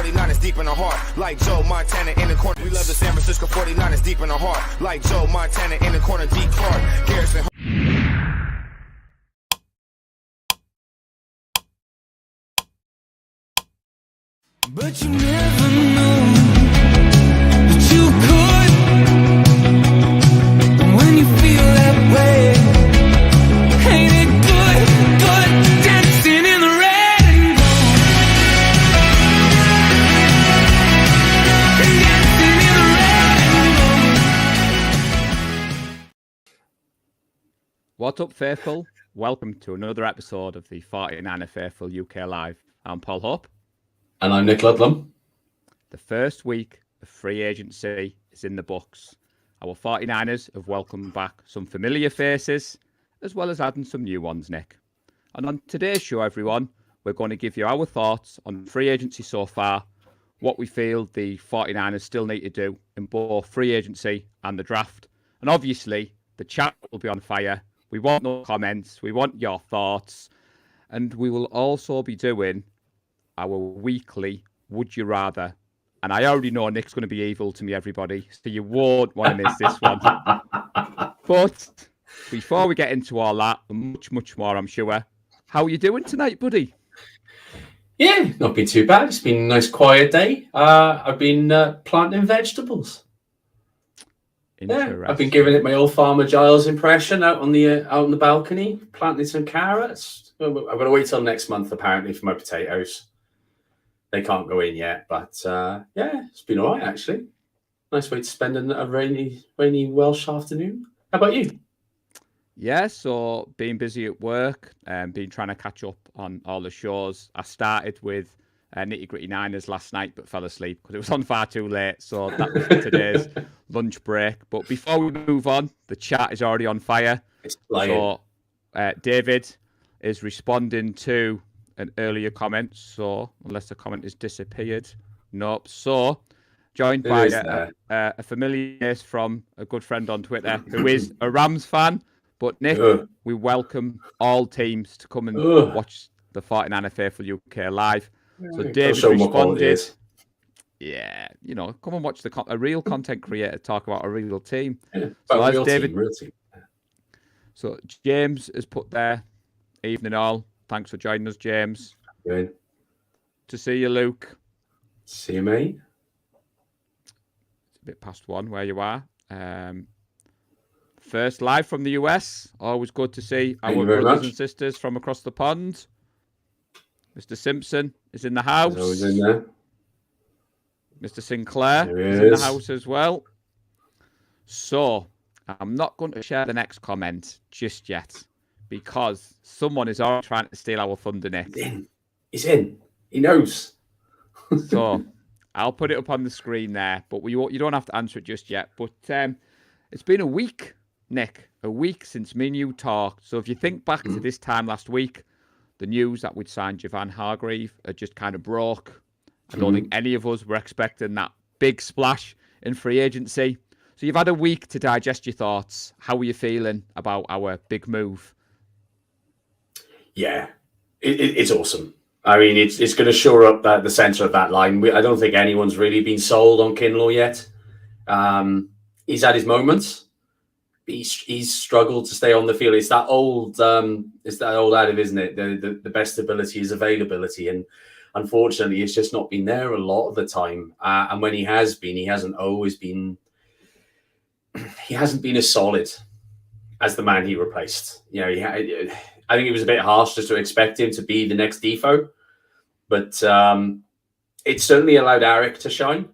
49ers deep in the heart, like Joe Montana in the corner. We love the San Francisco 49ers deep in the heart, like Joe Montana in the corner, D. Clark, Garrison. But you never know that you could. And when you feel that way, ain't it good, good, dancing in the red and gold. Dancing in the red and gold. What's up, Faithful? Welcome to another episode of the 49er Faithful UK Live. I'm Paul Hope. And I'm Nick Ludlam. The first week of free agency is in the books. Our 49ers have welcomed back some familiar faces, as well as adding some new ones, Nick. And on today's show, everyone, we're going to give you our thoughts on free agency so far, what we feel the 49ers still need to do in both free agency and the draft. And obviously, the chat will be on fire. We want no comments. We want your thoughts. And we will also be doing our weekly Would You Rather. And I already know Nick's going to be evil to me, everybody, so you won't want to miss this one. But before we get into all that, and much, much more, I'm sure, how are you doing tonight, buddy? Yeah, not been too bad. It's been a nice quiet day. I've been planting vegetables. Yeah, I've been giving it my old Farmer Giles impression out on the balcony, planting some carrots. I've got to wait till next month, apparently, for my potatoes. They can't go in yet, but yeah, it's been all right, actually. Nice way to spend a rainy Welsh afternoon. How about you? Yeah, so being busy at work and been trying to catch up on all the shows. I started with Nitty Gritty Niners last night, but fell asleep because it was on far too late. So that was today's lunch break. But before we move on, the chat is already on fire. It's flying. So David is responding to an earlier comment, so unless the comment has disappeared, nope. So joined by a familiar face from a good friend on Twitter who is a Rams fan. But Nick, we welcome all teams to come and watch the 49er Faithful UK live. So David responded, yeah, come and watch a real content creator talk about a real team. Yeah, so as David, real team. So James has put there, evening all. Thanks for joining us, James. Good to see you, Luke. See you, mate. It's a bit past one where you are. First live from the US. Always good to see our brothers and sisters from across the pond. Mr. Simpson is in the house. He's always in there. Mr. Sinclair is in the house as well. So I'm not going to share the next comment just yet, because someone is already trying to steal our thunder, Nick. He's in. He knows. So I'll put it up on the screen there, but you don't have to answer it just yet. But it's been a week, Nick, a week since me and you talked. So if you think back to this time last week, the news that we'd signed Javon Hargrave had just kind of broke. I don't think any of us were expecting that big splash in free agency. So you've had a week to digest your thoughts. How are you feeling about our big move? Yeah, it's awesome. I mean, it's going to shore up the centre of that line. I don't think anyone's really been sold on Kinlaw yet. He's had his moments. He's struggled to stay on the field. It's that old adage, isn't it? The best ability is availability, and unfortunately, it's just not been there a lot of the time. And when he has been, he hasn't been as solid as the man he replaced. I think it was a bit harsh just to expect him to be the next Defoe, but it certainly allowed Arik to shine.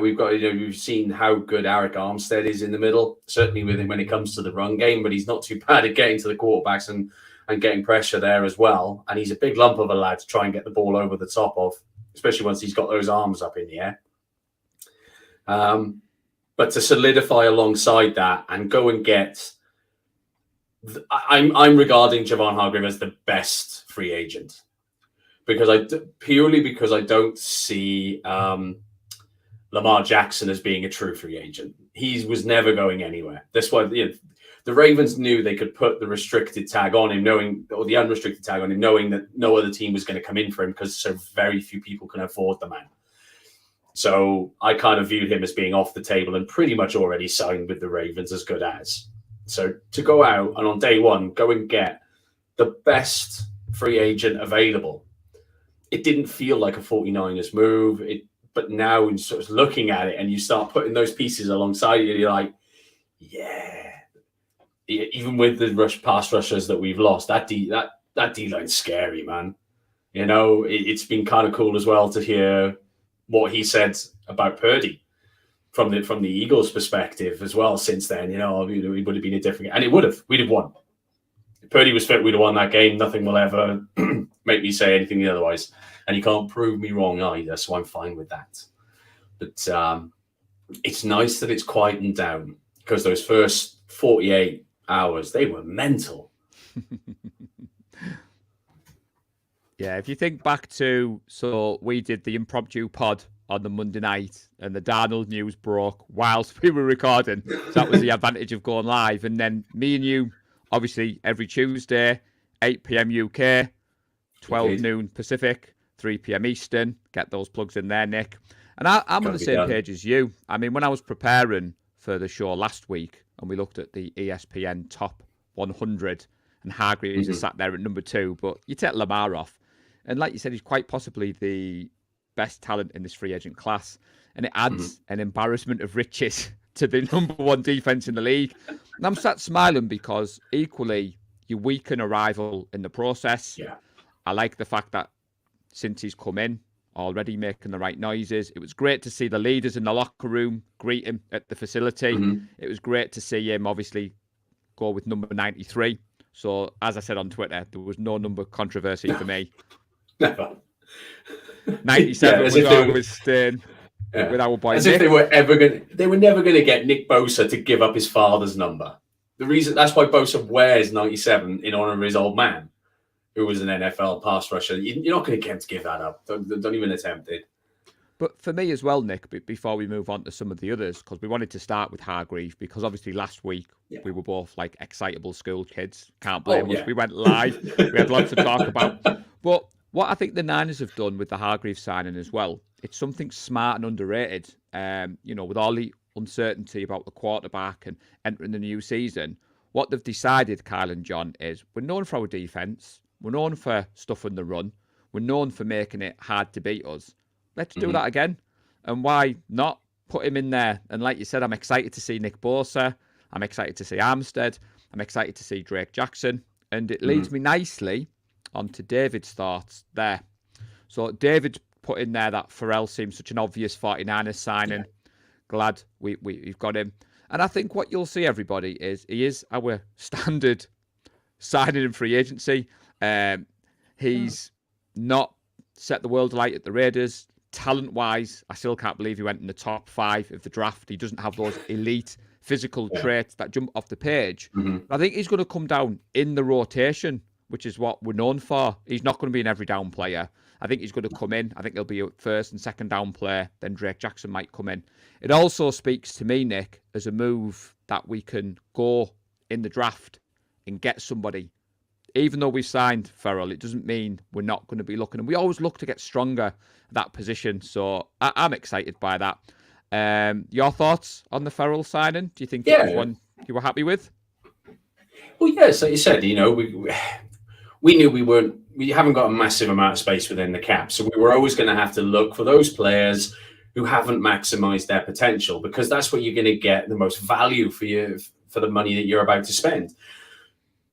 We've seen how good Arik Armstead is in the middle, certainly with him when it comes to the run game, but he's not too bad at getting to the quarterbacks and getting pressure there as well. And he's a big lump of a lad to try and get the ball over the top of, especially once he's got those arms up in the air. But to solidify alongside that and go and get, I'm regarding Javon Hargrave as the best free agent because I don't see Lamar Jackson as being a true free agent. He was never going anywhere. That's why the Ravens knew they could put the restricted tag on him, or the unrestricted tag on him, knowing that no other team was going to come in for him because so very few people can afford the man. So I kind of viewed him as being off the table and pretty much already signed with the Ravens as good as. So to go out and on day one, go and get the best free agent available, it didn't feel like a 49ers move. But now when sort of looking at it and you start putting those pieces alongside you, you're like, yeah. Even with the pass rushers that we've lost, that D line's scary, man. You know, it's been kind of cool as well to hear what he said about Purdy from the Eagles' perspective as well. Since then, you know, it would have been a different, and we'd have won. If Purdy was fit, we'd have won that game. Nothing will ever make me say anything otherwise, and you can't prove me wrong either. So I'm fine with that. But it's nice that it's quietened down because those first 48 hours, they were mental. Yeah, if you think back to, so we did the impromptu pod on the Monday night and the Darnold news broke whilst we were recording. So that was the advantage of going live. And then me and you, obviously, every Tuesday, 8 p.m. UK, 12 noon Pacific, 3 p.m. Eastern. Get those plugs in there, Nick. And I'm on the same page as you. I mean, when I was preparing for the show last week and we looked at the ESPN top 100 and Hargreaves is sat there at number 2, but you take Lamar off. And like you said, he's quite possibly the best talent in this free agent class. And it adds an embarrassment of riches to the number 1 defense in the league. And I'm sat smiling because equally you weaken a rival in the process. Yeah. I like the fact that since he's come in, already making the right noises. It was great to see the leaders in the locker room greet him at the facility. It was great to see him obviously go with number 93. So as I said on Twitter, there was no number controversy for me. Never. 97 was always staying with our boy as Nick. If they were never going to get Nick Bosa to give up his father's number. That's why Bosa wears 97 in honor of his old man, who was an NFL pass rusher. You're not going to get him to give that up. Don't even attempt it. But for me as well, Nick, before we move on to some of the others, because we wanted to start with Hargreaves, because obviously last week we were both like excitable school kids. Can't blame us. We went live. We had lots to talk about. But what I think the Niners have done with the Hargreaves signing as well, it's something smart and underrated. You know, with all the uncertainty about the quarterback and entering the new season, what they've decided, Kyle and John, is we're known for our defense. We're known for stuffing the run. We're known for making it hard to beat us. Let's do that again. And why not put him in there? And like you said, I'm excited to see Nick Bosa. I'm excited to see Armstead. I'm excited to see Drake Jackson. And it leads me nicely onto David's thoughts there. So David put in there that Pharrell seems such an obvious 49ers signing. Glad we've got him. And I think what you'll see, everybody, is he is our standard signing in free agency. He's not set the world alight at the Raiders. Talent-wise, I still can't believe he went in the top 5 of the draft. He doesn't have those elite physical traits that jump off the page. I think he's going to come down in the rotation, which is what we're known for. He's not going to be an every down player. I think he's going to come in. I think he'll be a first and second down player. Then Drake Jackson might come in. It also speaks to me, Nick, as a move that we can go in the draft and get somebody. Even though we've signed Ferrell, it doesn't mean we're not going to be looking. And we always look to get stronger at that position. So I'm excited by that. Your thoughts on the Ferrell signing? Do you think it was one you were happy with? Well, yes, like you said, you know, we knew we haven't got a massive amount of space within the cap. So we were always going to have to look for those players who haven't maximized their potential, because that's what you're going to get the most value for the money that you're about to spend.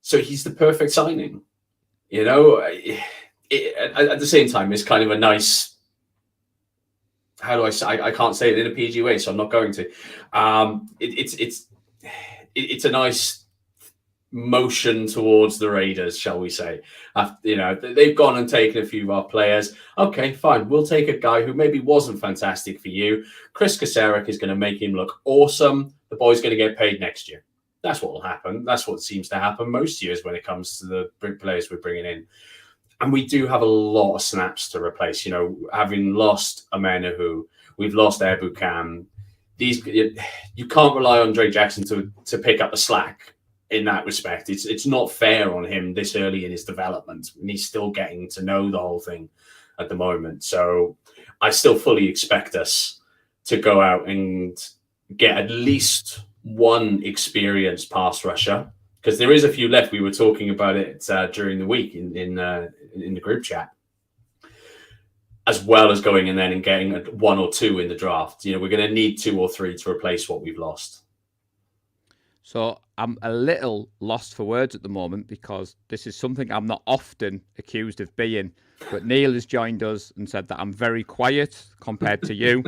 So he's the perfect signing. You know, at the same time, it's kind of a nice, how do I say, I can't say it in a PG way, so I'm not going to. It's a nice motion towards the Raiders, shall we say. You know, they've gone and taken a few of our players. Okay, fine. We'll take a guy who maybe wasn't fantastic for you. Chris Kasarik is going to make him look awesome. The boy's going to get paid next year. That's what will happen. That's what seems to happen most years when it comes to the players we're bringing in. And we do have a lot of snaps to replace. Having lost Amenahu, we've lost Ebukam. You can't rely on Dre Jackson to pick up the slack in that respect. It's not fair on him this early in his development, and he's still getting to know the whole thing at the moment. So I still fully expect us to go out and get at least one experienced pass rusher, because there is a few left. We were talking about it during the week in the group chat, as well as going in then and getting one or two in the draft. We're going to need 2 or 3 to replace what we've lost. So I'm a little lost for words at the moment, because this is something I'm not often accused of being. But Neil has joined us and said that I'm very quiet compared to you.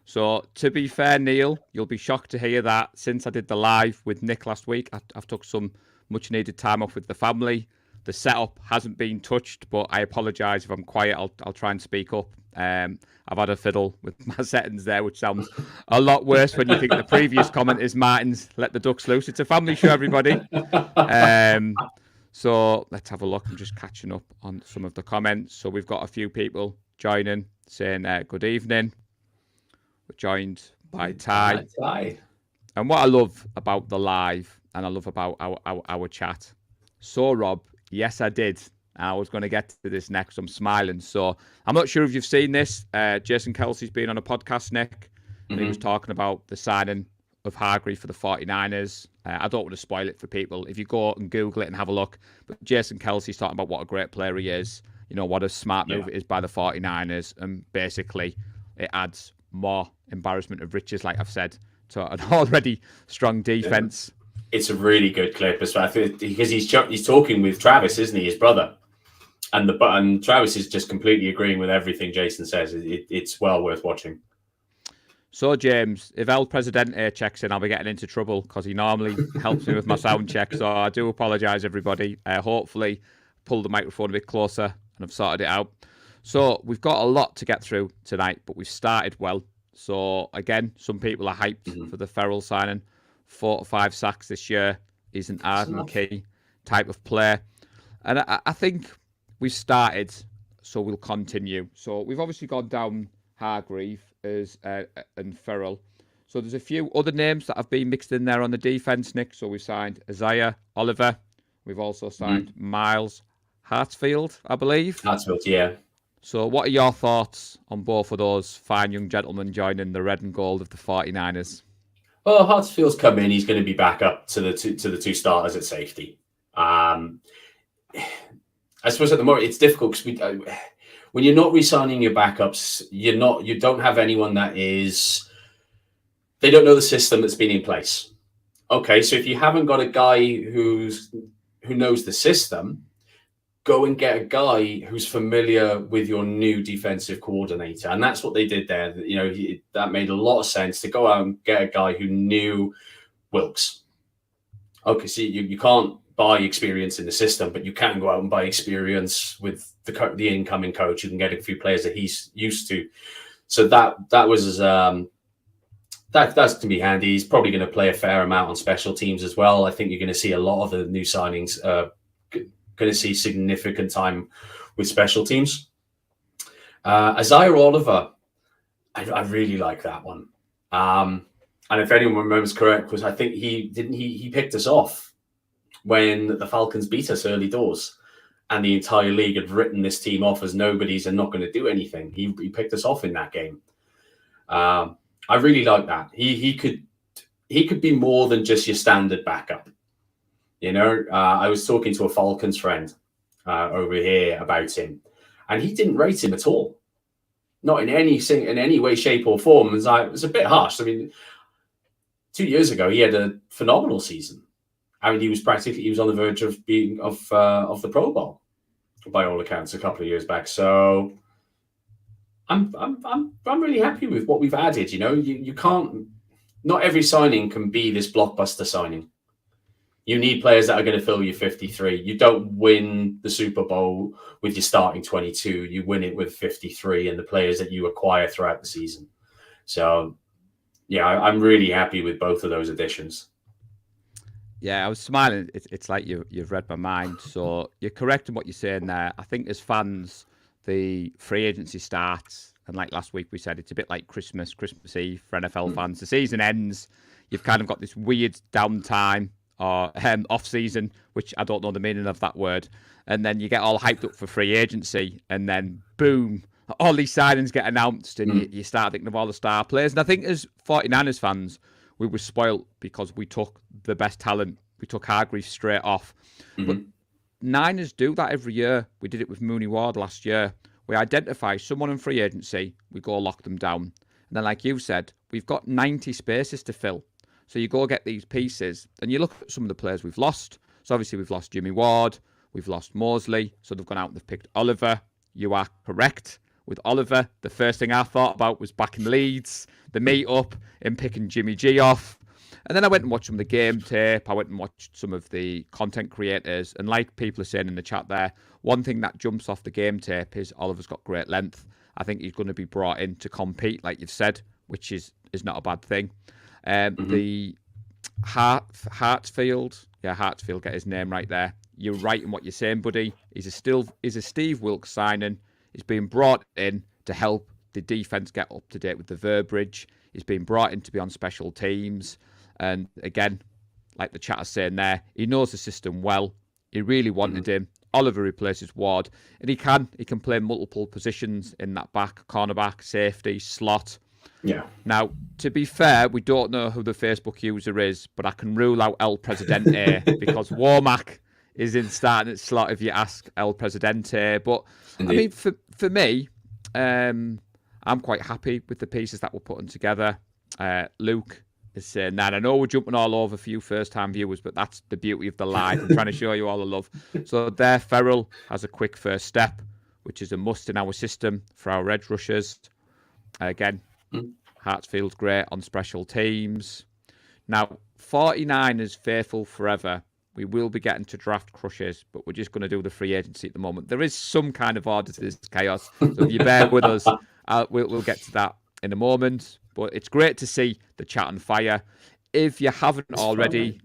So to be fair, Neil, you'll be shocked to hear that since I did the live with Nick last week, I've took some much needed time off with the family. The setup hasn't been touched, but I apologise if I'm quiet. I'll try and speak up. I've had a fiddle with my settings there, which sounds a lot worse when you think the previous comment is Martin's let the ducks loose. It's a family show, everybody. So let's have a look. I'm just catching up on some of the comments. So we've got a few people joining, saying good evening. We're joined by Ty. And what I love about the live, and I love about our chat. So Rob, yes, I did. I was going to get to this next. I'm smiling. So I'm not sure if you've seen this. Jason Kelsey's been on a podcast, Nick, and he was talking about the signing of Hargreave for the 49ers. I don't want to spoil it for people. If you go and Google it and have a look. But Jason Kelsey's talking about what a great player he is, what a smart move it is by the 49ers. And basically, it adds more embarrassment of riches, like I've said, to an already strong defense. It's a really good clip as well, because he's talking with Travis, isn't he, his brother? And Travis is just completely agreeing with everything Jason says. It's well worth watching. So, James, if El Presidente checks in, I'll be getting into trouble, because he normally helps me with my sound check. So I do apologise, everybody. Hopefully, pull the microphone a bit closer and I've sorted it out. So we've got a lot to get through tonight, but we've started well. So, again, some people are hyped for the Ferrell signing. 4 to 5 sacks this year. He's an Arden Key type of player. And I think we've started, so we'll continue. So we've obviously gone down Hargreave and Ferrell. So there's a few other names that have been mixed in there on the defence, Nick. So we've signed Isaiah Oliver. We've also signed Miles Hartsfield, I believe. Hartsfield, yeah. So what are your thoughts on both of those fine young gentlemen joining the red and gold of the 49ers? Well, Hartsfield's come in. He's going to be back up to the two starters at safety. I suppose at the moment it's difficult because when you're not re-signing your backups, you don't have anyone they don't know the system that's been in place. Okay, so if you haven't got a guy who knows the system, go and get a guy who's familiar with your new defensive coordinator. And that's what they did there. That made a lot of sense, to go out and get a guy who knew Wilkes. Okay, so you can't buy experience in the system, but you can go out and buy experience with the incoming coach. You can get a few players that he's used to. So that's going to be handy. He's probably going to play a fair amount on special teams as well. I think you're going to see a lot of the new signings going to see significant time with special teams. Isaiah Oliver, I really like that one. And if anyone remembers correct, because I think he picked us off when the Falcons beat us early doors, and the entire league had written this team off as nobodies and not going to do anything. He picked us off in that game. I really like that. He could be more than just your standard backup. I was talking to a Falcons friend over here about him, and he didn't rate him at all. Not in any way, shape, or form. It was a bit harsh. I mean, 2 years ago, he had a phenomenal season. I mean, he was on the verge of being of the Pro Bowl, by all accounts, a couple of years back. So I'm really happy with what we've added. You can't. Not every signing can be this blockbuster signing. You need players that are going to fill your 53. You don't win the Super Bowl with your starting 22. You win it with 53 and the players that you acquire throughout the season. So, yeah, I'm really happy with both of those additions. Yeah, I was smiling. It's like you've read my mind. So you're correct in what you're saying there. I think as fans, the free agency starts, and like last week we said, it's a bit like Christmas Eve for NFL fans. The season ends, you've kind of got this weird downtime or off season, which I don't know the meaning of that word, and then you get all hyped up for free agency, and then boom, all these signings get announced, and you start thinking of all the star players. And I think as 49ers fans, we were spoilt because we took the best talent. We took Hargreaves straight off. But Niners do that every year. We did it with Mooney Ward last year. We identify someone in free agency, we go lock them down. And then, like you said, we've got 90 spaces to fill. So you go get these pieces, and you look at some of the players we've lost. So obviously we've lost Jimmy Ward, we've lost Mosley. So they've gone out and they've picked Oliver. You are correct. With Oliver, the first thing I thought about was back in Leeds, the meet-up, and picking Jimmy G off. And then I went and watched some of the game tape. I went and watched some of the content creators. And like people are saying in the chat there, one thing that jumps off the game tape is Oliver's got great length. I think he's going to be brought in to compete, like you've said, which is not a bad thing. The Hartsfield, get his name right there. You're right in what you're saying, buddy. He's a Steve Wilkes signing. He's been brought in to help the defense get up to date with the verbiage. He's been brought in to be on special teams. And again, like the chat is saying there, he knows the system well. He really wanted him. Oliver replaces Ward, and he can play multiple positions in that back, cornerback, safety, slot. Yeah. Now, to be fair, we don't know who the Facebook user is, but I can rule out El Presidente because Womack is in starting at slot if you ask El Presidente. But indeed. I mean, for me, I'm quite happy with the pieces that we're putting together. Luke is saying that. I know we're jumping all over for you first-time viewers, but that's the beauty of the live. I'm trying to show you all the love. So there, Ferrell has a quick first step, which is a must in our system for our edge rushers. Again, Hartsfield's great on special teams. Now, 49ers faithful forever. We will be getting to draft crushes, but we're just going to do the free agency at the moment. There is some kind of order to this chaos, so if you bear with us, we'll get to that in a moment. But it's great to see the chat on fire. If you haven't already,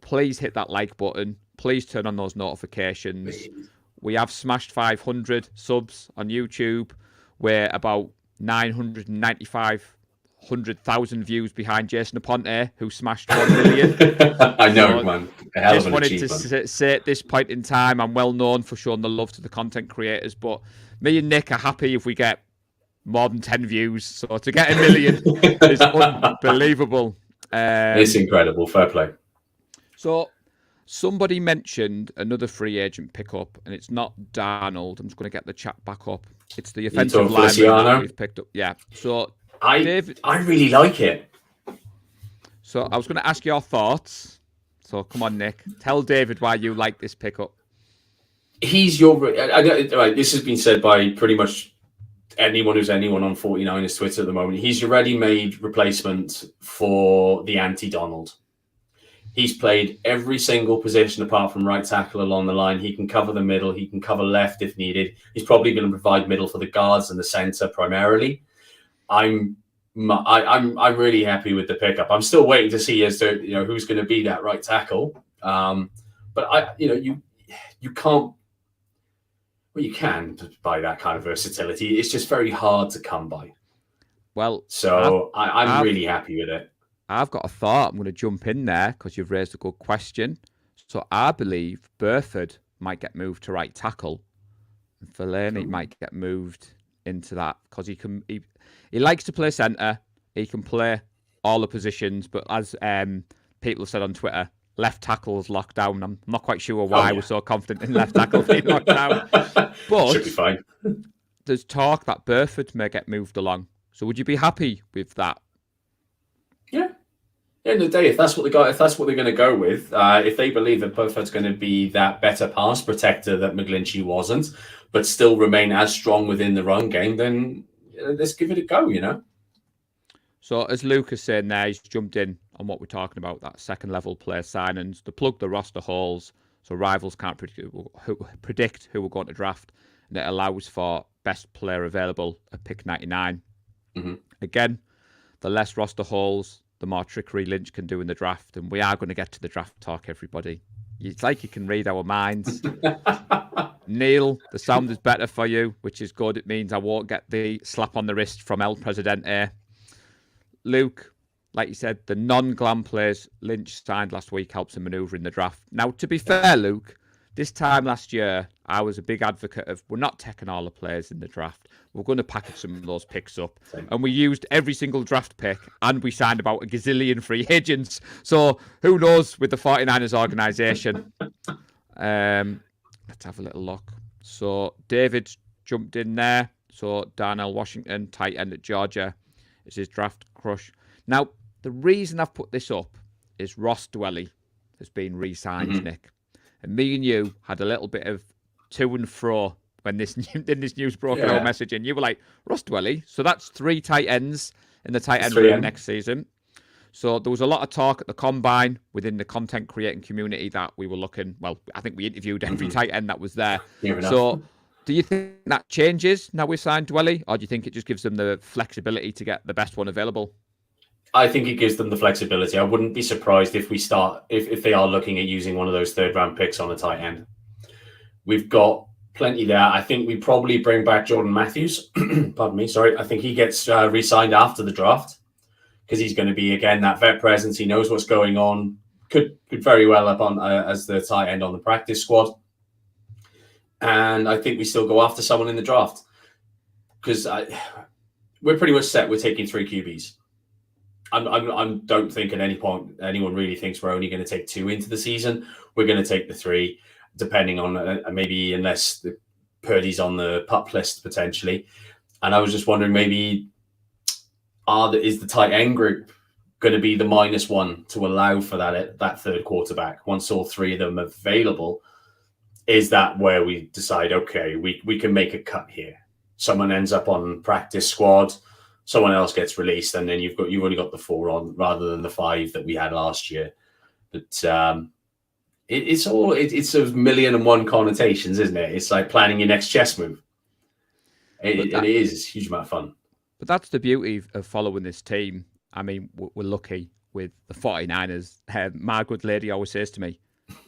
please hit that like button. Please turn on those notifications. We have smashed 500 subs on YouTube. We're about 995,000 views behind Jason Aponte, who smashed 1 million. I know, man. Just wanted to say at this point in time, I'm well known for showing the love to the content creators, but me and Nick are happy if we get more than 10 views. So to get 1 million is unbelievable. It's incredible. Fair play. So somebody mentioned another free agent pickup, and it's not Darnold. I'm just going to get the chat back up. It's the offensive lineman that we've picked up. Yeah. So David, I really like it. So I was going to ask your thoughts. So come on, Nick. Tell David why you like this pickup. He's your... this has been said by pretty much anyone who's anyone on 49ers Twitter at the moment. He's your ready-made replacement for the anti-Donald. He's played every single position apart from right tackle along the line. He can cover the middle. He can cover left if needed. He's probably going to provide middle for the guards and the center primarily. I'm really happy with the pickup. I'm still waiting to see as to who's going to be that right tackle. But you can't. Well, you can buy that kind of versatility. It's just very hard to come by. Well, so I'm really happy with it. I've got a thought. I'm going to jump in there because you've raised a good question. So I believe Burford might get moved to right tackle, and Fellaini might get moved into that because he likes to play centre. He can play all the positions, but as people have said on Twitter, left tackle's locked down. I'm not quite sure why we're so confident in left tackle being locked down. But should be fine. There's talk that Burford may get moved along. So would you be happy with that? Yeah. At the end of the day, if that's what they're going to go with, if they believe that Burford's going to be that better pass protector that McGlinchey wasn't, but still remain as strong within the run game, then let's give it a go, So as Luke is saying there, he's jumped in on what we're talking about, that second level player signings, to plug the roster holes so rivals can't predict who we're going to draft, and it allows for best player available at pick 99. Again, the less roster holes, the more trickery Lynch can do in the draft. And we are going to get to the draft talk, everybody. It's like you can read our minds. Neil, the sound is better for you, which is good. It means I won't get the slap on the wrist from El Presidente. Luke, like you said, the non-glam players Lynch signed last week helps him manoeuvre in the draft. Now, to be fair, Luke, this time last year, I was a big advocate of we're not taking all the players in the draft. We're going to package some of those picks up. And we used every single draft pick and we signed about a gazillion free agents. So who knows with the 49ers organisation. Let's have a little look. So David jumped in there. So Darnell Washington, tight end at Georgia, is his draft crush. Now, the reason I've put this up is Ross Dwelly has been re-signed, Nick. And me and you had a little bit of to and fro when this news broke in our messaging. You were like, Ross Dwelly. So that's 3 tight ends in the tight end room next season. So there was a lot of talk at the combine within the content creating community that we were looking. Well, I think we interviewed every tight end that was there. So do you think that changes now we've signed Dwelly, or do you think it just gives them the flexibility to get the best one available? I think it gives them the flexibility. I wouldn't be surprised if we start if they are looking at using one of those 3rd round picks on a tight end. We've got plenty there. I think we probably bring back Jordan Matthews. Pardon me. Sorry. I think he gets re-signed after the draft because he's going to be, again, that vet presence. He knows what's going on. Could very well up on as the tight end on the practice squad. And I think we still go after someone in the draft because we're pretty much set. We're taking 3 QBs. I don't think at any point anyone really thinks we're only going to take 2 into the season. We're going to take the 3, depending on maybe unless the Purdy's on the pup list potentially. And I was just wondering, maybe is the tight end group going to be the -1 to allow for that 3rd quarterback once all 3 of them are available? Is that where we decide, okay, we can make a cut here? Someone ends up on practice squad. Someone else gets released, and then you've only got the 4 on rather than the 5 that we had last year. But it's those 1,000,001 connotations, isn't it? It's like planning your next chess move. It is a huge amount of fun. But that's the beauty of following this team. I mean, we're lucky with the 49ers. My good lady always says to me,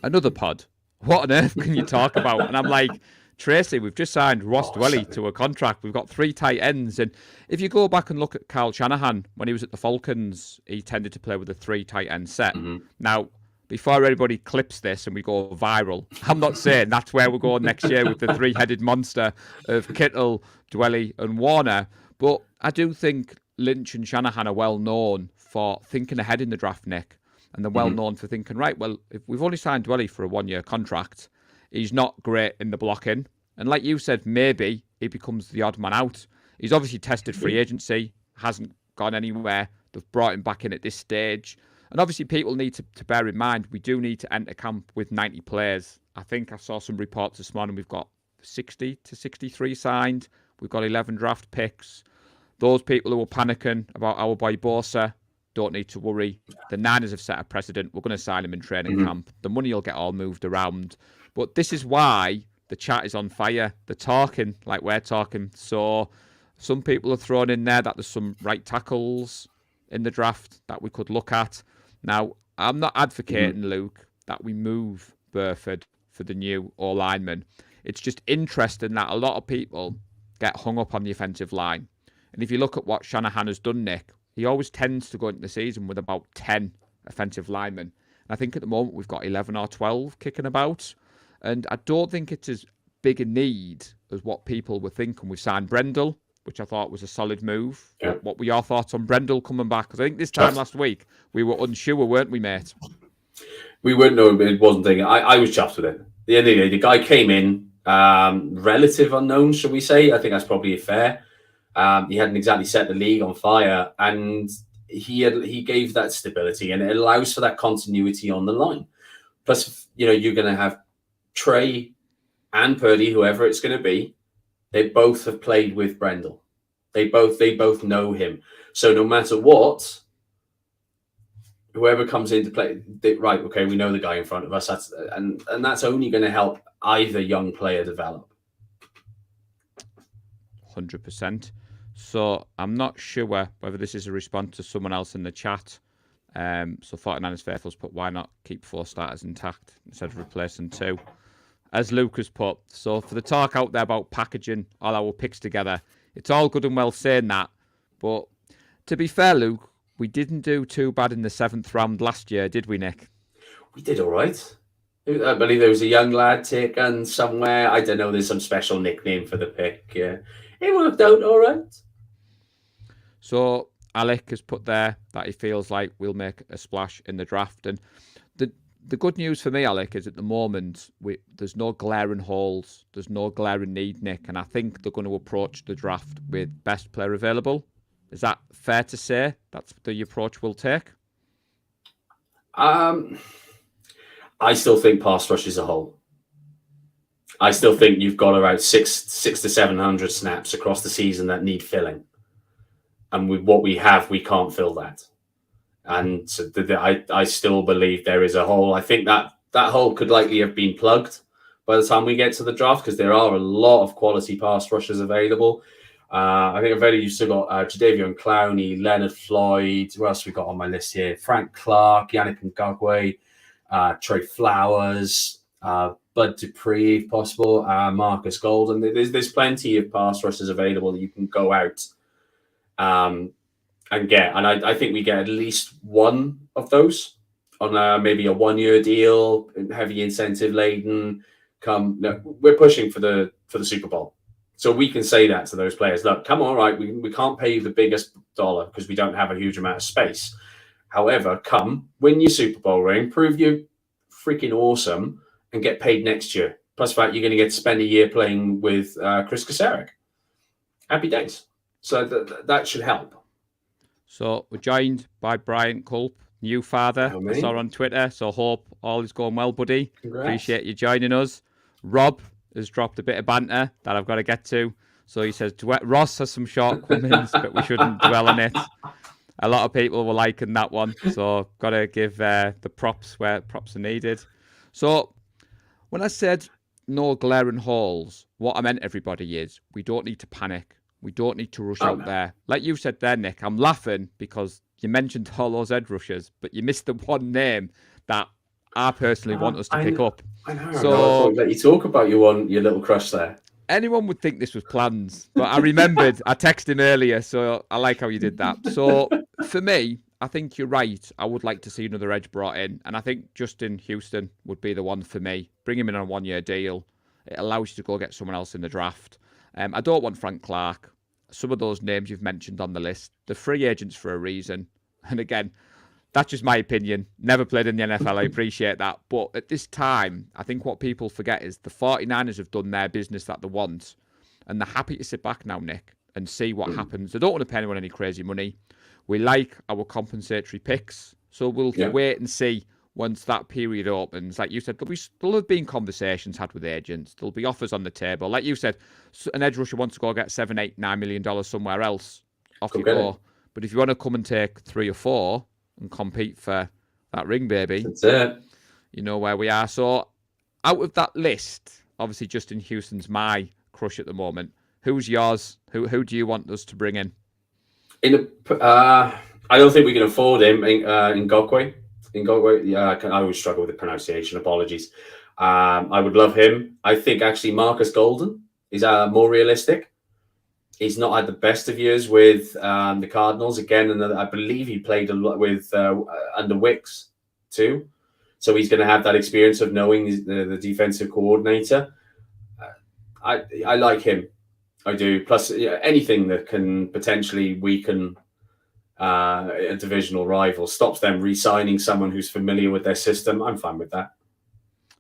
another pod. What on earth can you talk about? And I'm like, Tracy, we've just signed Ross Dwelly to a contract. We've got 3 tight ends. And if you go back and look at Kyle Shanahan, when he was at the Falcons, he tended to play with a 3 tight end set. Now, before everybody clips this and we go viral, I'm not saying that's where we're going next year with the 3-headed monster of Kittle, Dwelly and Warner. But I do think Lynch and Shanahan are well known for thinking ahead in the draft, Nick. And they're well known for thinking, right, well, if we've only signed Dwelly for a 1-year contract, he's not great in the blocking. And like you said, maybe he becomes the odd man out. He's obviously tested free agency, hasn't gone anywhere. They've brought him back in at this stage. And obviously people need to bear in mind, we do need to enter camp with 90 players. I think I saw some reports this morning. We've got 60 to 63 signed. We've got 11 draft picks. Those people who are panicking about our boy Bosa don't need to worry. The Niners have set a precedent. We're going to sign him in training camp. The money will get all moved around. But this is why the chat is on fire. They're talking like we're talking. So some people are thrown in there that there's some right tackles in the draft that we could look at. Now, I'm not advocating, Luke, that we move Burford for the new O-lineman. It's just interesting that a lot of people get hung up on the offensive line. And if you look at what Shanahan has done, Nick, he always tends to go into the season with about 10 offensive linemen. And I think at the moment we've got 11 or 12 kicking about. And I don't think it's as big a need as what people were thinking. We've signed Brendel, which I thought was a solid move. Yeah. What were your thoughts on Brendel coming back? Because I think this time last week we were unsure, weren't we, mate? We weren't. No, it wasn't thinking. I was chuffed with it. At the end of the day, the guy came in, relative unknown, shall we say? I think that's probably fair. He hadn't exactly set the league on fire, and he gave that stability, and it allows for that continuity on the line. Plus, you're going to have Trey and Purdy, whoever it's going to be. They both have played with Brendel. They both know him. So no matter what, whoever comes into play, right? Okay, we know the guy in front of us. That's only going to help either young player develop. 100%. So I'm not sure whether this is a response to someone else in the chat. So 49ers Faithful's put, why not keep 4 starters intact instead of replacing 2? As Luke has put, so for the talk out there about packaging all our picks together, it's all good and well saying that, but to be fair, Luke, we didn't do too bad in the 7th round last year, did we, Nick? We did all right. I believe there was a young lad taken somewhere. I don't know. There's some special nickname for the pick. Yeah, it worked out all right. So Alec has put there that he feels like we'll make a splash in the draft. And the good news for me, Alec, is at the moment there's no glaring holes. There's no glaring need, Nick. And I think they're going to approach the draft with best player available. Is that fair to say? That's the approach we'll take? I still think pass rush is a hole. I still think you've got around 600 to 700 snaps across the season that need filling. And with what we have, we can't fill that. And so I still believe there is a hole. I think that hole could likely have been plugged by the time we get to the draft, because there are a lot of quality pass rushers available. I think I've already still got Jadeveon Clowney, Leonard Floyd. Who else we got on my list here? Frank Clark, Yannick Ngakwe, Trey Flowers, Bud Dupree, if possible, Marcus Golden. There's plenty of pass rushers available that you can go out and get. And I think we get at least one of those on maybe a 1-year deal, heavy incentive laden. We're pushing for the Super Bowl. So we can say that to those players. Look, come on, right? We can't pay you the biggest dollar because we don't have a huge amount of space. However, come, win your Super Bowl ring, prove you're freaking awesome, and get paid next year. Plus the fact you're going to get to spend a year playing with Chris Kasarik. Happy days. So that should help. So we're joined by Brian Culp, new father. Oh, I saw on Twitter. So hope all is going well, buddy. Congrats. Appreciate you joining us. Rob has dropped a bit of banter that I've got to get to. So he says, Ross has some shortcomings, but we shouldn't dwell on it. A lot of people were liking that one. So got to give the props where props are needed. So when I said no glaring holes, what I meant, everybody, is we don't need to panic. We don't need to rush out there. Like you said there, Nick, I'm laughing because you mentioned all those edge rushers, but you missed the one name that I personally want us to pick up. I know. So Let you talk about your little crush there. Anyone would think this was plans, but I remembered. I texted him earlier, so I like how you did that. So for me, I think you're right. I would like to see another edge brought in, and I think Justin Houston would be the one for me. Bring him in on a 1-year deal. It allows you to go get someone else in the draft. I don't want Frank Clark. Some of those names you've mentioned on the list, they're free agents for a reason. And again, that's just my opinion. Never played in the NFL. I appreciate that. But at this time, I think what people forget is the 49ers have done their business that they want. And they're happy to sit back now, Nick, and see what happens. They don't want to pay anyone any crazy money. We like our compensatory picks. So we'll wait and see once that period opens. Like you said, there'll have been conversations had with agents. There'll be offers on the table. Like you said, an edge rusher wants to go get $7, $8, $9 million somewhere else. Off you go. But if you want to come and take 3 or 4 and compete for that ring, baby, that's it. You know where we are. So out of that list, obviously Justin Houston's my crush at the moment. Who's yours? Who do you want us to bring in? I don't think we can afford him in Ngakwe. I always struggle with the pronunciation. Apologies. I would love him. I think actually Marcus Golden is more realistic. He's not had the best of years with the Cardinals. Again, I believe he played a lot with under Wicks too. So he's going to have that experience of knowing the defensive coordinator. I like him. I do. Plus, anything that can potentially weaken a divisional rival, stops them re-signing someone who's familiar with their system, I'm fine with that.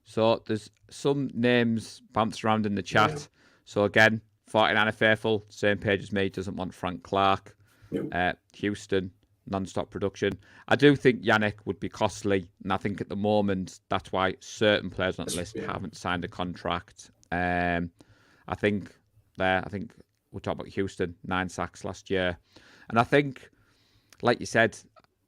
So there's some names bounced around in the chat. Yeah. So again, 49er Faithful, same page as me, doesn't want Frank Clark. Yep. Houston, non-stop production. I do think Yannick would be costly, and I think at the moment that's why certain players on the list haven't signed a contract. I think we're talking about Houston, 9 sacks last year. And I think, like you said,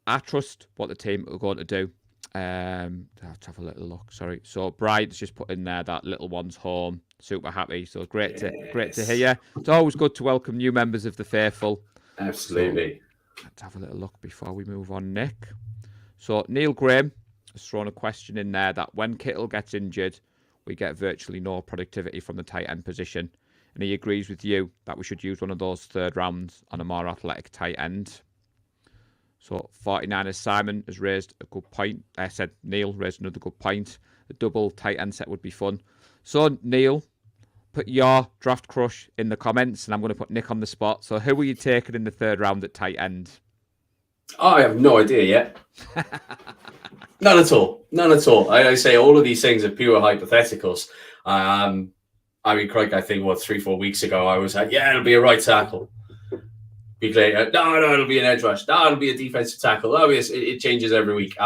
I trust what the team are going to do. Let's have a little look. Sorry. So Bride's just put in there that little one's home. Super happy. So great to hear you. It's always good to welcome new members of the faithful. Absolutely. So, let's have a little look before we move on, Nick. So Neil Graham has thrown a question in there that when Kittle gets injured, we get virtually no productivity from the tight end position. And he agrees with you that we should use one of those third rounds on a more athletic tight end. So 49ers Simon has raised a good point. I said Neil raised another good point. A double tight end set would be fun. So Neil, put your draft crush in the comments, and I'm going to put Nick on the spot. So who are you taking in the third round at tight end? I have no idea yet. None at all. None at all. I say all of these things are pure hypotheticals. I mean, Craig, I think, 3-4 weeks ago, I was like, yeah, it'll be a right tackle. Week later, no, it'll be an edge rush. No, it'll be a defensive tackle. Oh, it changes every week.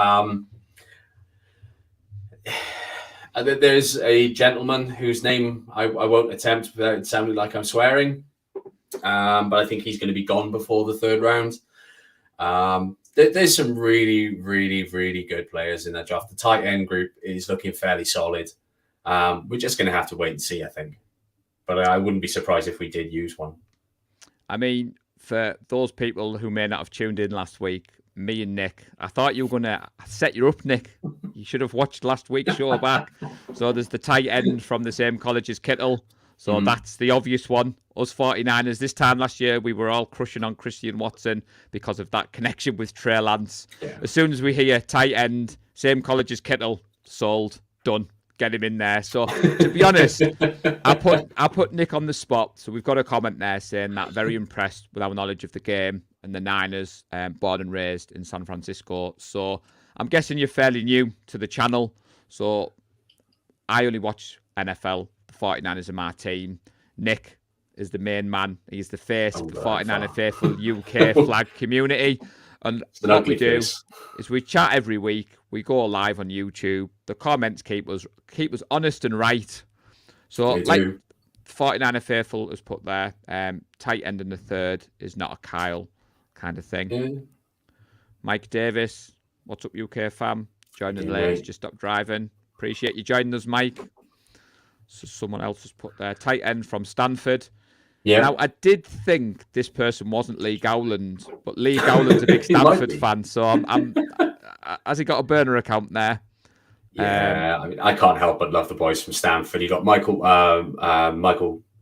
There's a gentleman whose name I won't attempt without sounding like I'm swearing, but I think he's going to be gone before the third round. There's some really, really, really good players in that draft. The tight end group is looking fairly solid. We're just going to have to wait and see, I think. But I wouldn't be surprised if we did use one. I mean, for those people who may not have tuned in last week, me and Nick, I thought you were going to set you up, Nick. You should have watched last week's show back. So there's the tight end from the same college as Kittle. So that's the obvious one. Us 49ers, this time last year, we were all crushing on Christian Watson because of that connection with Trey Lance. Yeah. As soon as we hear tight end, same college as Kittle, sold, done. Get him in there. So to be honest, I put Nick on the spot. So we've got a comment there saying that very impressed with our knowledge of the game and the Niners, born and raised in San Francisco. So I'm guessing you're fairly new to the channel. So I only watch NFL. The 49ers are my team. Nick is the main man. He's the face of the 49er Faithful UK flag community. And what we do is we chat every week. We go live on YouTube. The comments keep us honest and right. So like 49er Faithful has put there, tight end in the third is not a Kyle kind of thing. Mm. Mike Davis, what's up UK fam? Joining late, just stopped driving. Appreciate you joining us, Mike. So someone else has put there, tight end from Stanford. Yeah. Now, I did think this person wasn't Lee Gowland, but Lee Gowland's a big Stanford fan, so I'm has he got a burner account there? Yeah, I mean, I can't help but love the boys from Stanford. You got Michael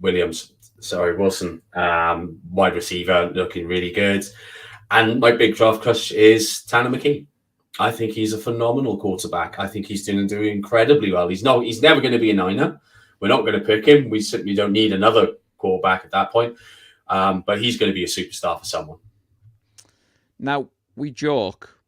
Wilson, wide receiver, looking really good. And my big draft crush is Tanner McKee. I think he's a phenomenal quarterback. I think he's doing incredibly well. He's never going to be a Niner. We're not going to pick him. We simply don't need another quarterback at that point. But he's going to be a superstar for someone. Now, we joke.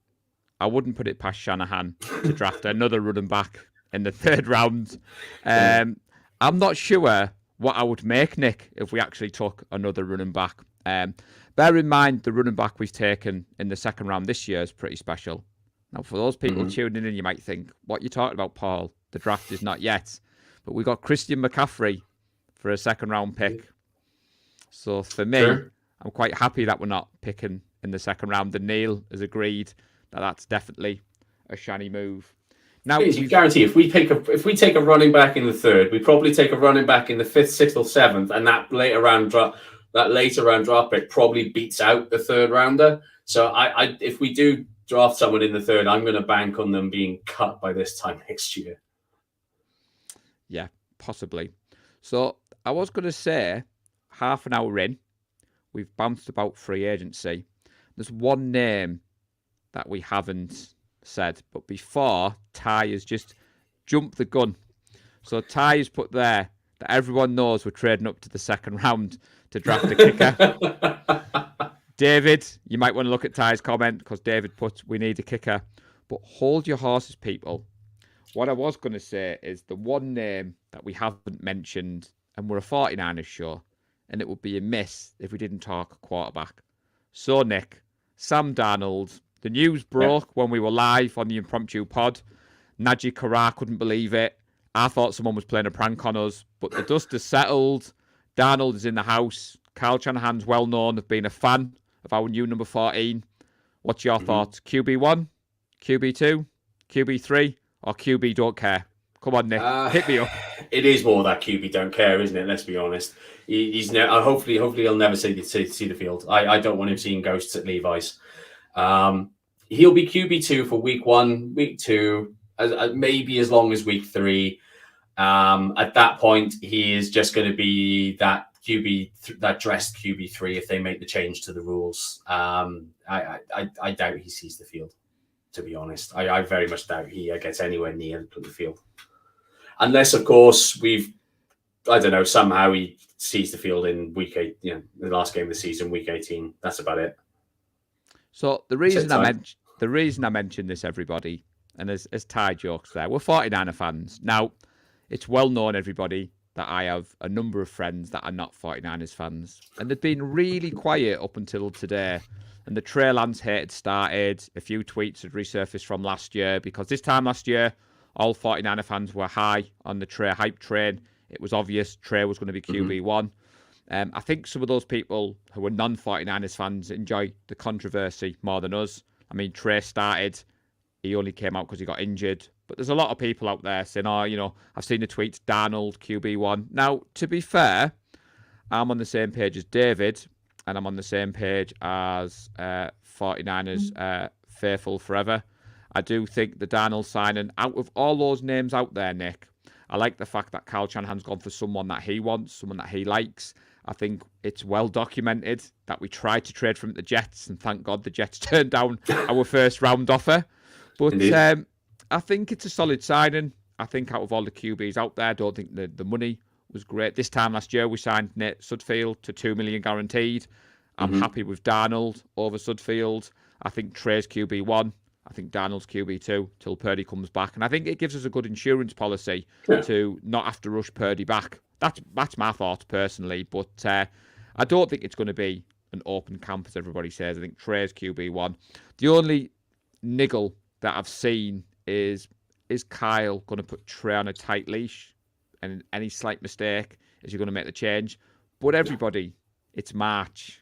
I wouldn't put it past Shanahan to draft another running back in the third round. I'm not sure what I would make, Nick, if we actually took another running back. Bear in mind, the running back we've taken in the second round this year is pretty special. Now, for those people tuning in, you might think, what are you talking about, Paul? The draft is not yet. But we got Christian McCaffrey for a second round pick. So for me, I'm quite happy that we're not picking in the second round. And Neil has agreed that that's definitely a shiny move. Now, you guarantee if we take a running back in the third, we probably take a running back in the fifth, sixth, or seventh, and that later round draft pick probably beats out the third rounder. So if we do draft someone in the third, I'm going to bank on them being cut by this time next year. Yeah, possibly. So I was going to say, half an hour in, we've bounced about free agency. There's one name that we haven't said, but before, Ty has just jumped the gun. So Ty has put there that everyone knows we're trading up to the second round to draft a kicker. David, you might want to look at Ty's comment because David put, we need a kicker. But hold your horses, people. What I was going to say is the one name that we haven't mentioned, and we're a 49ers show, and it would be a miss if we didn't talk quarterback. So, Nick, Sam Darnold, the news broke when we were live on the impromptu pod. Najee Karar couldn't believe it. I thought someone was playing a prank on us, but the dust has settled. Darnold is in the house. Kyle Shanahan's well known of being a fan of our new number 14. What's your thoughts? QB1, QB2, QB3, or QB don't care? Come on, Nick, hit me up. It is more that QB don't care, isn't it? Let's be honest. He's hopefully he'll never see the field. I don't want him seeing ghosts at Levi's. he'll be QB2 for week 1, week 2, maybe as long as week 3. At that point, he is just going to be that that dressed QB3 if they make the change to the rules. I doubt he sees the field, to be honest. I very much doubt he gets anywhere near the field. Unless, of course, somehow he sees the field in week 8, the last game of the season, week 18. That's about it. So the reason I mention this, everybody, and as Ty jokes there, we're 49er fans. Now, it's well known, everybody, that I have a number of friends that are not 49ers fans. And they've been really quiet up until today. And the Trey Lance hate had started. A few tweets had resurfaced from last year, because this time last year, all 49er fans were high on the Trey hype train. It was obvious Trey was going to be QB1. I think some of those people who were non-49ers fans enjoy the controversy more than us. I mean, Trey started. He only came out because he got injured. But there's a lot of people out there saying, I've seen the tweets, Darnold, QB1. Now, to be fair, I'm on the same page as David, and I'm on the same page as 49ers Faithful Forever. I do think the Darnold signing, out of all those names out there, Nick, I like the fact that Kyle Shanahan's gone for someone that he wants, someone that he likes. I think it's well documented that we tried to trade from the Jets, and thank God the Jets turned down our first round offer. But I think it's a solid signing. I think out of all the QBs out there, I don't think the money was great. This time last year, we signed Nate Sudfeld to $2 million guaranteed. I'm happy with Darnold over Sudfeld. I think Trey's QB1. I think Darnold's QB2 till Purdy comes back. And I think it gives us a good insurance policy to not have to rush Purdy back. That's my thoughts personally. But I don't think it's going to be an open camp, as everybody says. I think Trey's QB1. The only niggle that I've seen is Kyle going to put Trey on a tight leash? And any slight mistake, is he going to make the change? But everybody, it's March.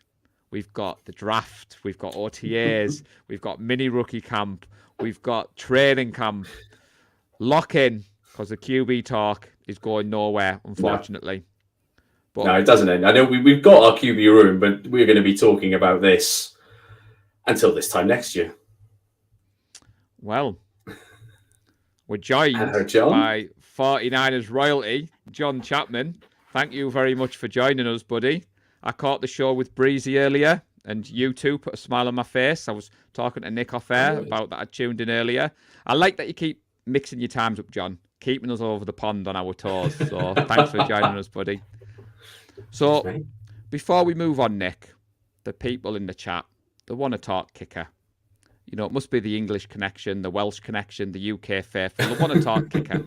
We've got the draft. We've got OTAs. We've got mini rookie camp. We've got training camp. Lock in, because the QB talk is going nowhere, unfortunately. No, it doesn't end. I know we've got our QB room, but we're going to be talking about this until this time next year. Well, we're joined by 49ers royalty, John Chapman. Thank you very much for joining us, buddy. I caught the show with Breezy earlier, and you too put a smile on my face. I was talking to Nick off air about that. I tuned in earlier. I like that you keep mixing your times up, John, keeping us over the pond on our toes. So thanks for joining us, buddy. So before we move on, Nick, the people in the chat, they want to talk kicker. It must be the English connection, the Welsh connection, the UK faithful. They want to talk kicker.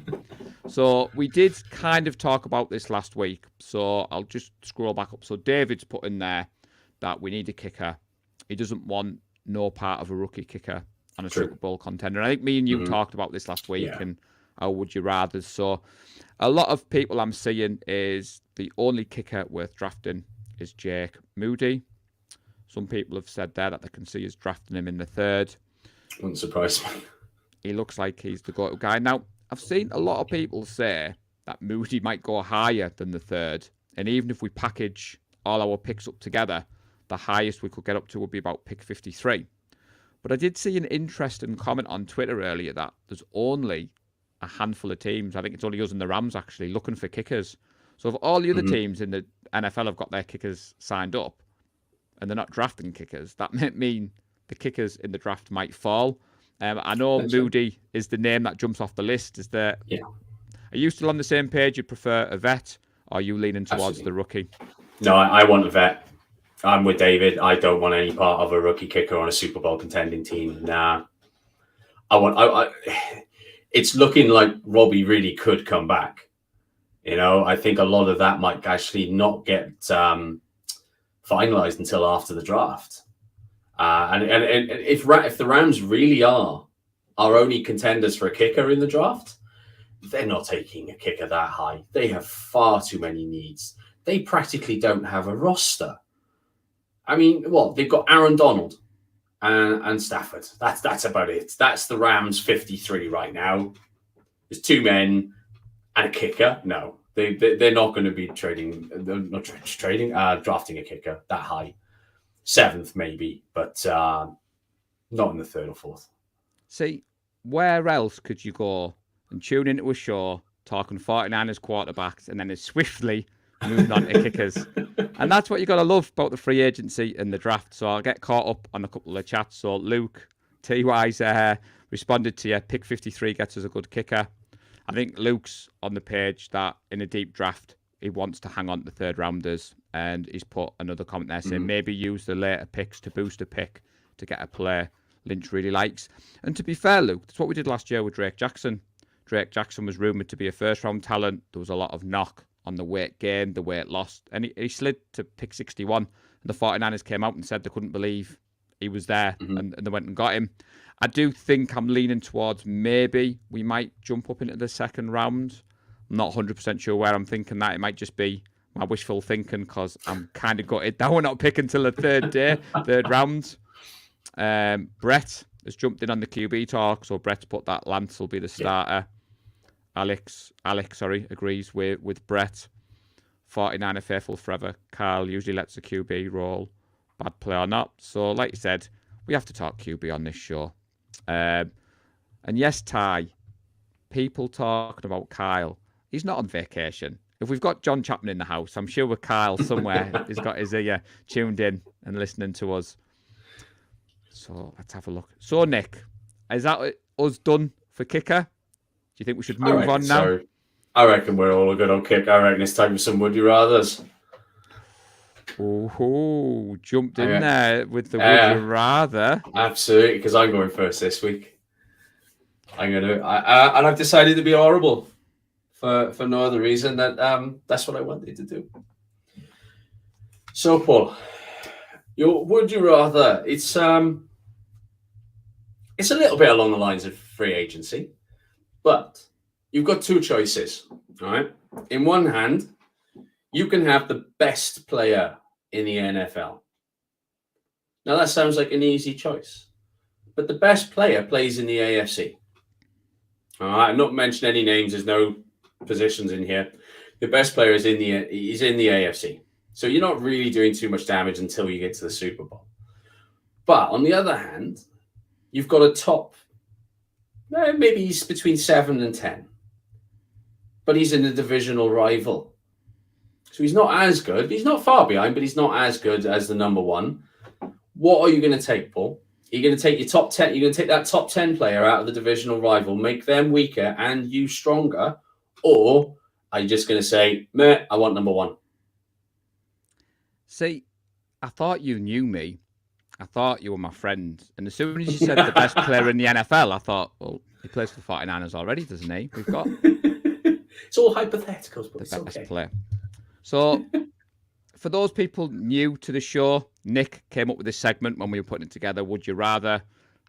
So we did kind of talk about this last week. So I'll just scroll back up. So David's put in there that we need a kicker. He doesn't want no part of a rookie kicker on a Super Bowl contender. And I think me and you talked about this last week and how would you rather. So a lot of people I'm seeing is the only kicker worth drafting is Jake Moody. Some people have said there that they can see us drafting him in the 3rd. Wouldn't surprise me. He looks like he's the go-to guy. Now, I've seen a lot of people say that Moody might go higher than the 3rd. And even if we package all our picks up together, the highest we could get up to would be about pick 53. But I did see an interesting comment on Twitter earlier that there's only a handful of teams, I think it's only us and the Rams actually, looking for kickers. So if all the other teams in the NFL have got their kickers signed up and they're not drafting kickers, that might mean the kickers in the draft might fall. I know Moody is the name that jumps off the list. Are you still on the same page? You prefer a vet, or are you leaning towards the rookie? No, I want a vet. I'm with David. I don't want any part of a rookie kicker on a Super Bowl contending team. Nah. It's looking like Robbie really could come back. I think a lot of that might actually not get finalized until after the draft. And if the Rams really are our only contenders for a kicker in the draft, they're not taking a kicker that high. They have far too many needs. They practically don't have a roster. I mean, they've got Aaron Donald and Stafford. That's about it. That's the Rams 53 right now. There's 2 men and a kicker. No, they're not going to be drafting a kicker that high. 7th maybe, but no, Not in the third or fourth. See, where else could you go and tune into a show talking 49ers quarterbacks and then as swiftly moving on to kickers? And that's what you got to love about the free agency and the draft. So I'll get caught up on a couple of chats. So Luke, T-Wise responded to you. Pick 53 gets us a good kicker. I think Luke's on the page that in a deep draft, he wants to hang on to the third rounders. And he's put another comment there saying maybe use the later picks to boost a pick to get a player Lynch really likes. And to be fair, Luke, that's what we did last year with Drake Jackson. Drake Jackson was rumoured to be a first-round talent. There was a lot of knock on the weight gain, the weight lost. And he slid to pick 61. And the 49ers came out and said they couldn't believe he was there. And they went and got him. I do think I'm leaning towards maybe we might jump up into the second round. I'm not 100% sure where I'm thinking that. It might just be my wishful thinking because I'm kind of gutted that we're not picking till the third round. Brett has jumped in on the QB talk, so Brett's put that Lance will be the starter. Alex, agrees with Brett. 49er faithful forever. Carl usually lets the QB roll, bad play or not. So, like you said, we have to talk QB on this show. And yes, Ty, people talking about Kyle. He's not on vacation. If we've got John Chapman in the house, I'm sure with Kyle somewhere he's got his ear tuned in and listening to us. So let's have a look. So, Nick, is that us done for kicker? Do you think we should move on now? So. I reckon we're all good on kick. I reckon it's time for some would you rathers. Oh, jumped in there with the would you rather. Absolutely, because I'm going first this week. And I've decided to be horrible for no other reason that that's what I wanted to do. So, Paul, your would you rather? It's a little bit along the lines of free agency, but you've got two choices. All right. In one hand, you can have the best player in the NFL. Now that sounds like an easy choice, but the best player plays in the AFC. All right. I'm not mentioning any names. There's no positions in here. The best player is in the AFC. So you're not really doing too much damage until you get to the Super Bowl. But on the other hand, you've got a top, maybe he's between 7 and 10, but he's in a divisional rival. So he's not as good. He's not far behind, but he's not as good as the number one. What are you going to take, Paul? Are you going to take your top 10? You're going to take that top 10 player out of the divisional rival, make them weaker and you stronger? Or are you just going to say, meh, I want number one? See, I thought you knew me. I thought you were my friend. And as soon as you said the best player in the NFL, I thought, well, he plays for the 49ers already, doesn't he? We've got it's all hypotheticals, but the it's best okay. player. So, for those people new to the show, Nick came up with this segment when we were putting it together. Would you rather?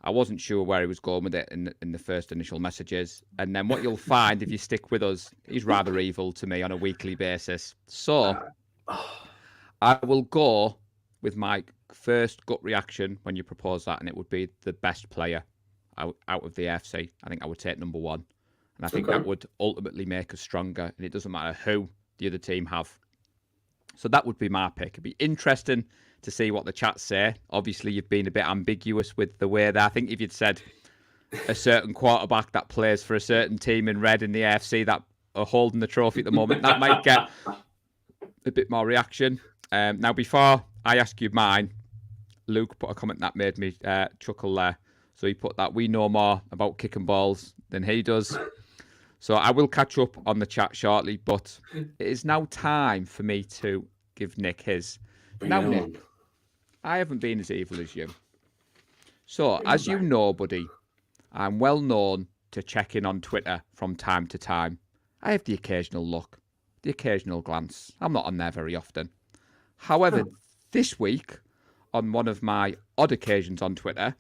I wasn't sure where he was going with it in the first initial messages. And then what you'll find if you stick with us, he's rather evil to me on a weekly basis. So, I will go with my first gut reaction when you propose that, and it would be the best player out of the AFC. I think I would take number one. And I think that would ultimately make us stronger. And it doesn't matter who the other team have. So that would be my pick. It'd be interesting to see what the chats say. Obviously, you've been a bit ambiguous with the way that I think if you'd said a certain quarterback that plays for a certain team in red in the AFC that are holding the trophy at the moment, that might get a bit more reaction. Now, before I ask you mine, Luke put a comment that made me chuckle there. So he put that we know more about kicking balls than he does. So I will catch up on the chat shortly, but it is now time for me to give Nick his. Nick, I haven't been as evil as you. So, as you know, buddy, I'm well known to check in on Twitter from time to time. I have the occasional look, the occasional glance. I'm not on there very often. However, this week, on one of my odd occasions on Twitter,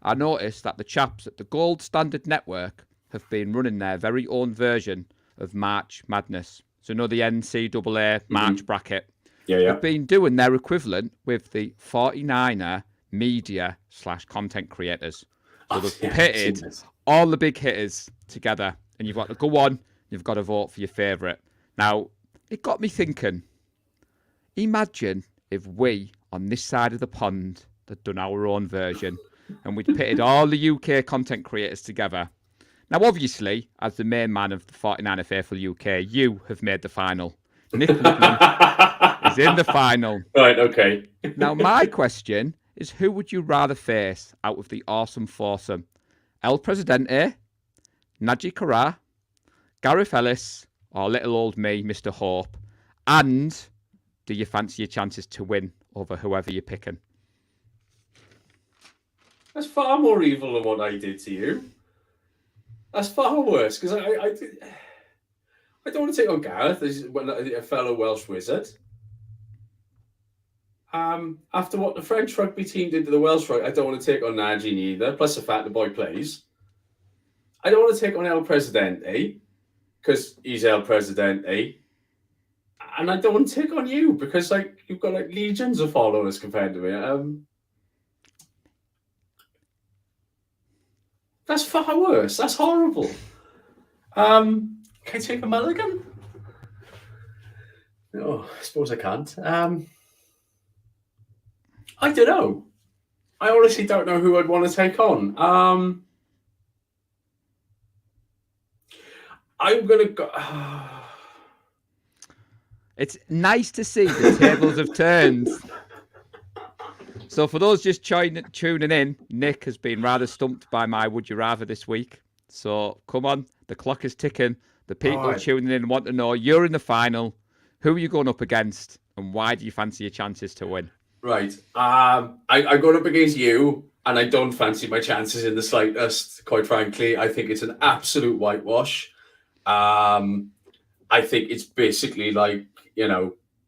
I noticed that the chaps at the Gold Standard Network have been running their very own version of March Madness. So, the NCAA March bracket. Yeah. They've been doing their equivalent with the 49er media/content creators. So they've pitted all the big hitters together, and you've got to go on, you've got to vote for your favourite. Now, it got me thinking, imagine if we, on this side of the pond, had done our own version. and we'd pitted all the UK content creators together. Now, obviously, as the main man of the 49er Faithful UK, you have made the final. Nick Ludlam is in the final. Right, okay. Now, my question is, who would you rather face out of the awesome foursome? El Presidente, Najee Carragher, Gareth Ellis, or little old me, Mr. Hope? And do you fancy your chances to win over whoever you're picking? That's far more evil than what I did to you. That's far worse, because I don't want to take on Gareth, as a fellow Welsh wizard. After what the French rugby team did to the Welsh rugby, I don't want to take on Najee either, plus the fact the boy plays. I don't want to take on El Presidente, because he's El Presidente. And I don't want to take on you, because you've got legions of followers compared to me. That's far worse. That's horrible. Can I take a mulligan? No, I suppose I can't. I don't know. I honestly don't know who I'd want to take on. I'm going to go... It's nice to see the tables have turned. So for those just tuning in, Nick has been rather stumped by my Would You Rather this week. So come on, the clock is ticking. The people tuning in want to know, you're in the final. Who are you going up against? And why do you fancy your chances to win? Right. I'm going up against you, and I don't fancy my chances in the slightest, quite frankly. I think it's an absolute whitewash. I think it's basically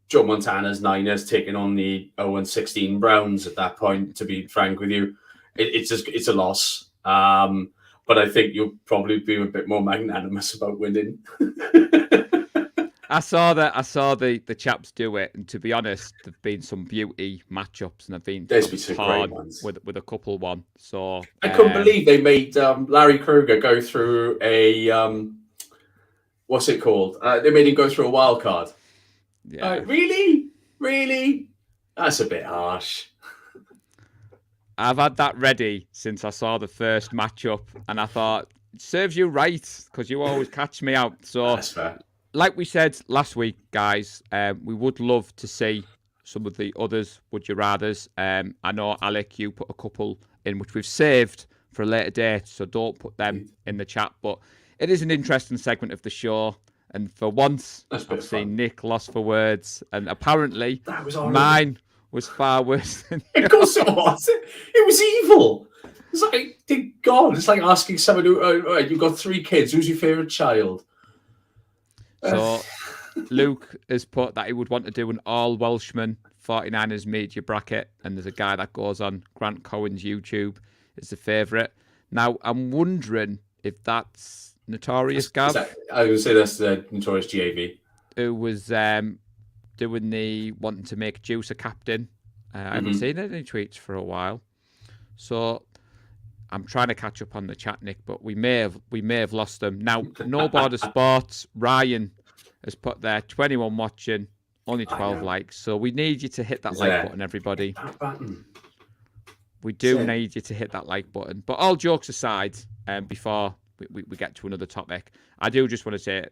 Joe Montana's Niners taking on the 0-16 Browns at that point, to be frank with you. It's a loss. But I think you'll probably be a bit more magnanimous about winning. I saw the chaps do it, and to be honest, there've been some beauty matchups, and I've been hard with a couple one. So I couldn't believe they made Larry Kruger go through a what's it called? They made him go through a wild card. Yeah. Really? That's a bit harsh. I've had that ready since I saw the first matchup, and I thought, it serves you right, because you always catch me out. So, that's fair. Like we said last week, guys, we would love to see some of the others Would You Rathers. I know, Alec, you put a couple in, which we've saved for a later date, so don't put them in the chat. But it is an interesting segment of the show. And for once, I've seen Nick lost for words. And apparently, mine was far worse than yours. Of course it was. It was evil. It's like, dear God, it's like asking someone who, you've got 3 kids. Who's your favourite child? So Luke has put that he would want to do an all Welshman 49ers media bracket. And there's a guy that goes on Grant Cohen's YouTube is the favourite. Now, I'm wondering if that's Notorious Gav. I would say that's the Notorious GAV. Who was doing the wanting to make Juice a captain. I haven't seen any tweets for a while. So I'm trying to catch up on the chat, Nick, but we may have lost them. Now, No Border Sports, Ryan has put there 21 watching, only 12 likes. So we need you to hit that like button, everybody. We do need you to hit that like button. But all jokes aside, before we get to another topic, I do just want to say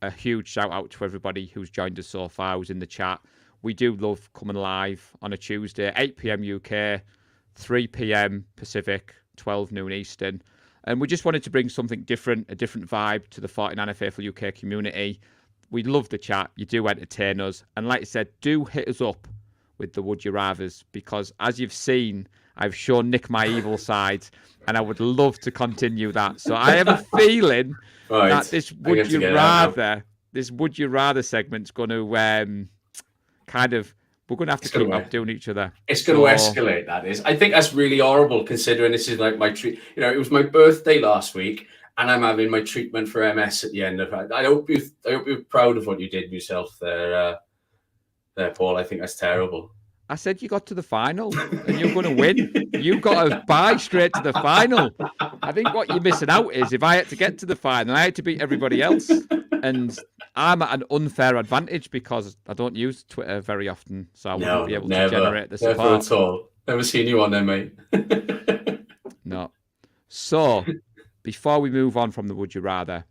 a huge shout out to everybody who's joined us so far, who's in the chat. We do love coming live on a Tuesday, 8 p.m. UK, 3 p.m. Pacific, 12 noon Eastern. And we just wanted to bring something different, a different vibe to the 49er Faithful UK community. We love the chat. You do entertain us. And like I said, do hit us up with the Would You Rathers, because as you've seen, I've shown Nick my evil side, and I would love to continue that. So I have a feeling that this Would You Rather segment's going to we're going to have to keep up doing each other. It's going to escalate, that is. I think that's really horrible, considering this is like my treat. It was my birthday last week, and I'm having my treatment for MS at the end of it. I hope you're proud of what you did yourself there, Paul. I think that's terrible. I said you got to the final and you're going to win. You got to buy straight to the final. I think what you're missing out is if I had to get to the final, I had to beat everybody else. And I'm at an unfair advantage because I don't use Twitter very often. So I wouldn't be able to generate the support. Never at all. Never seen you on there, mate. So, before we move on from the Would You Rather,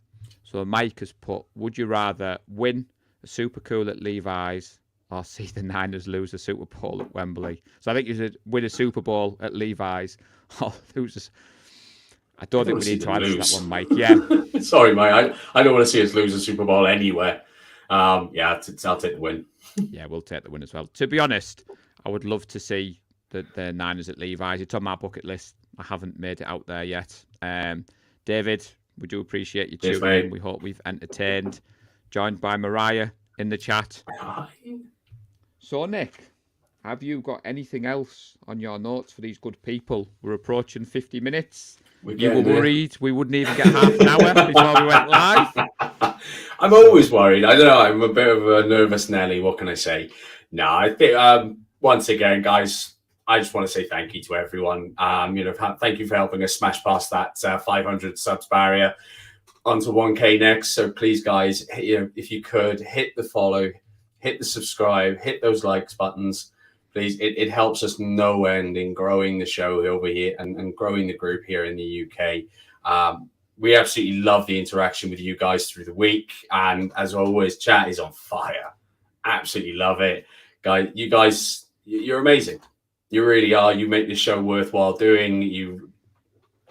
so Mike has put, would you rather win a Super Cool at Levi's or see the Niners lose a Super Bowl at Wembley? So I think you should win a Super Bowl at Levi's or lose. I don't think we need to answer that one, Mike. Yeah. Sorry, mate. I don't want to see us lose a Super Bowl anywhere. I'll take the win. Yeah, we'll take the win as well. To be honest, I would love to see the Niners at Levi's. It's on my bucket list. I haven't made it out there yet. David, we do appreciate you tuning in. We hope we've entertained. Joined by Mariah in the chat. Hi. So, Nick, have you got anything else on your notes for these good people? We're approaching 50 minutes. You were worried we wouldn't even get half an hour before we went live. I'm always worried. I don't know. I'm a bit of a nervous Nelly. What can I say? No, I think once again, guys, I just want to say thank you to everyone. Thank you for helping us smash past that 500 subs barrier onto 1K next. So please, guys, if you could hit the follow, hit the subscribe, hit those likes buttons. Please, it helps us no end in growing the show over here and growing the group here in the UK. We absolutely love the interaction with you guys through the week. And as always, chat is on fire. Absolutely love it. Guys, you're amazing. You really are. You make this show worthwhile doing. You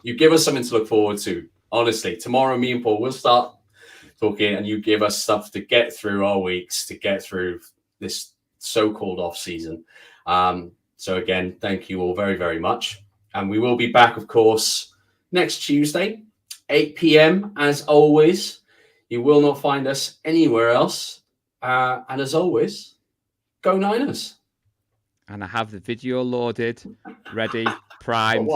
give us something to look forward to. Honestly, tomorrow, me and Paul will start talking and you give us stuff to get through our weeks, to get through this so-called off season. So again, thank you all very, very much. And we will be back, of course, next Tuesday, 8 p.m. As always, you will not find us anywhere else. And as always, go Niners. And I have the video loaded, ready, primed.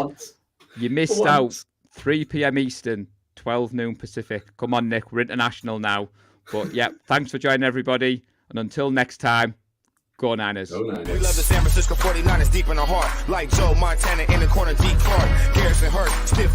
You missed out 3 p.m. Eastern, 12 noon Pacific. Come on, Nick, we're international now. But yeah, thanks for joining everybody. And until next time, go Niners. Go Niners. We love the San Francisco 49ers deep in the heart. Like Joe Montana in the corner, Deep Clark. Garrison Hurt, stiff